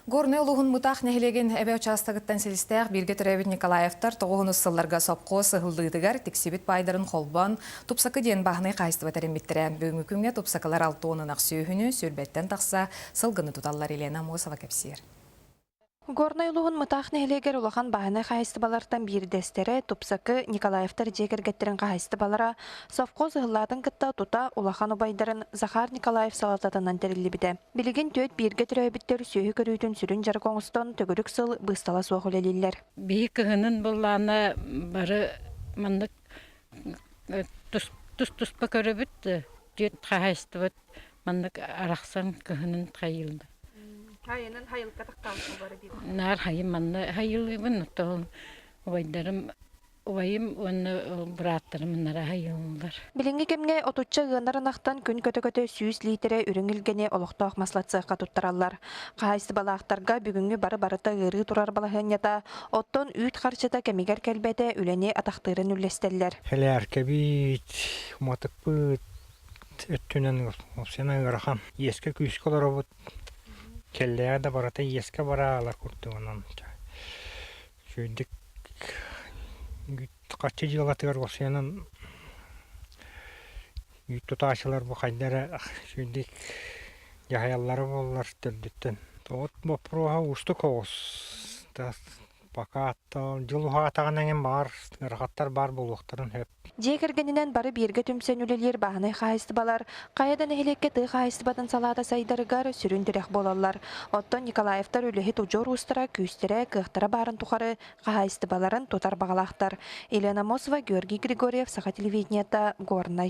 Горны улуғын мұтақ нәхілеген әбе участығыттан селістәқ бірге түрәбіт Николаевтар тоғығын ұссылларға сопқо сығылдығыдығар тексебет пайдарын қолбан тұпсақы ден бағыны қайысты батарен біттірі. Бүгінгі күнге тұпсақылар 6 онынақ сүйіхіні сөрбәттен тақса сылғыны тұталар Елена Мосова кәпсер. Горный улуғын мұтақ нәхілегер улахан бағыны қайысты балардан бір дәстері тұпсақы Николаевтар жекергеттерін қайысты балара совқо зығылладың кітта тұта улахан ұбайдарын Захар Николаев салататынан тәрілі біді. Білеген төт бірге түрәбіттер сүйі көрійтін сүрін жарғоңыстан төгірік сыл бұстала соғыл әлелер. Бейі кығының бұлланы бары мандық тұспа көрі бітті. Төт қайысты бұд мандық арақсан кығының қайылды. Хайынан хайылға тақталысы бары дейді. Нар хайым манны хайылыбын ұттығын ұбайдарым ұбайым оны бұраттырым нара хайылылар. Білінгі кемге отуча ғынарын ақтан күн көті-көті 100 литре үріңілгене олықтақ маслатсыққа тұттаралар. Қайсы балақтарға бүгінгі бары-барыта ғыры тұрар балағынята, оттон үйт қарчыта кәмегер кәлбәті үлене атақтырын үлестелер. Хәлі әркәбейт, ұматық бұд, өттінен ұсена ғыраған. Ескі күйісколар бұд. Келлея да барата еске баралар куртугунан. Шүйдік қачы жылатығар осыянан үйт тұташылар бұл қайдары шүйдік яхаялары болылар түрдіттен. Тоғыт бопруға ұсты қоғыз. Пока жылуға атағаннан бар, ғырғаттар бар болуқтарын хөп. Жекергенінен бары берге түмсен үлелер бағыны қайысты балар, қайадан әхелекке ты қайысты батын салата сайдарығар сүріндірек болалар. Оттон Николаевтар үліхет ұжор ұстыра, күйістері, қықтыра барын тұқары қайысты баларын тұтар бағалақтар. Елена Мосова, Георгий Григорьев, Саха телевидениета, Горный.